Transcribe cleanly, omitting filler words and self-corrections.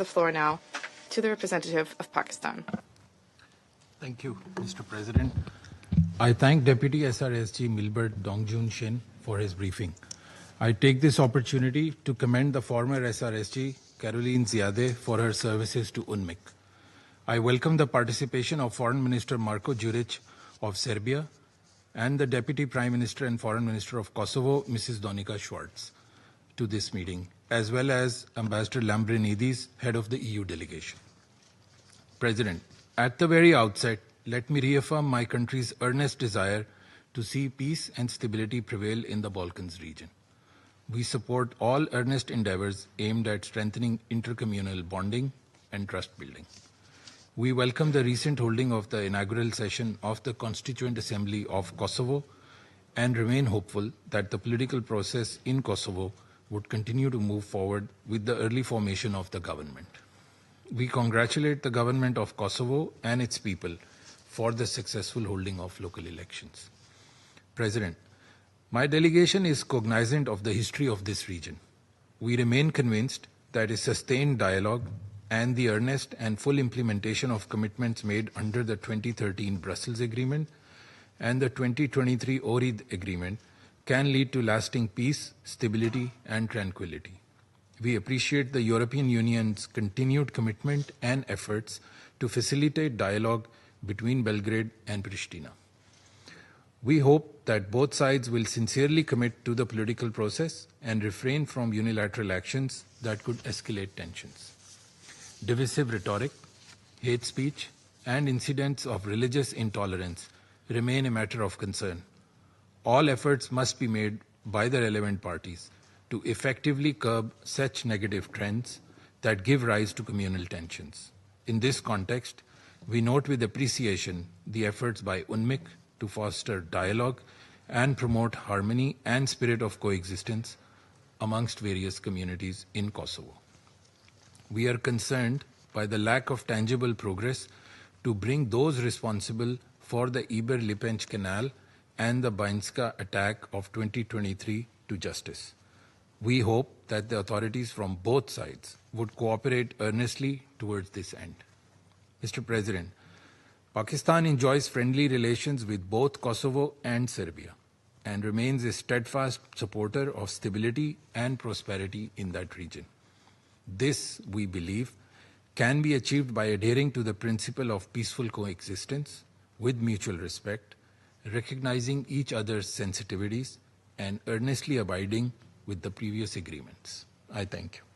the floor now to the representative of Pakistan. Thank you, Mr. President. I thank Deputy SRSG Milbert Dongjun Shin for his briefing. I take this opportunity to commend the former SRSG Caroline Ziadeh for her services to UNMIC. I welcome the participation of Foreign Minister Marko Đurić of Serbia and the Deputy Prime Minister and Foreign Minister of Kosovo, Mrs. Donika Schwartz, to this meeting, as well as Ambassador Lambrinidis, head of the EU delegation. President, at the very outset, let me reaffirm my country's earnest desire to see peace and stability prevail in the Balkans region. We support all earnest endeavors aimed at strengthening intercommunal bonding and trust building. We welcome the recent holding of the inaugural session of the Constituent Assembly of Kosovo and remain hopeful that the political process in Kosovo would continue to move forward with the early formation of the government. We congratulate the government of Kosovo and its people for the successful holding of local elections. President, my delegation is cognizant of the history of this region. We remain convinced that a sustained dialogue and the earnest and full implementation of commitments made under the 2013 Brussels Agreement and the 2023 Ohrid Agreement can lead to lasting peace, stability, and tranquility. We appreciate the European Union's continued commitment and efforts to facilitate dialogue between Belgrade and Pristina. We hope that both sides will sincerely commit to the political process and refrain from unilateral actions that could escalate tensions. Divisive rhetoric, hate speech, and incidents of religious intolerance remain a matter of concern. All efforts must be made by the relevant parties to effectively curb such negative trends that give rise to communal tensions. In this context, we note with appreciation the efforts by UNMIC to foster dialogue and promote harmony and spirit of coexistence amongst various communities in Kosovo. We are concerned by the lack of tangible progress to bring those responsible for the Iber-Lipenj Canal and the Banjska attack of 2023 to justice. We hope that the authorities from both sides would cooperate earnestly towards this end. Mr. President, Pakistan enjoys friendly relations with both Kosovo and Serbia and remains a steadfast supporter of stability and prosperity in that region. This, we believe, can be achieved by adhering to the principle of peaceful coexistence with mutual respect, recognizing each other's sensitivities, and earnestly abiding with the previous agreements. I thank you.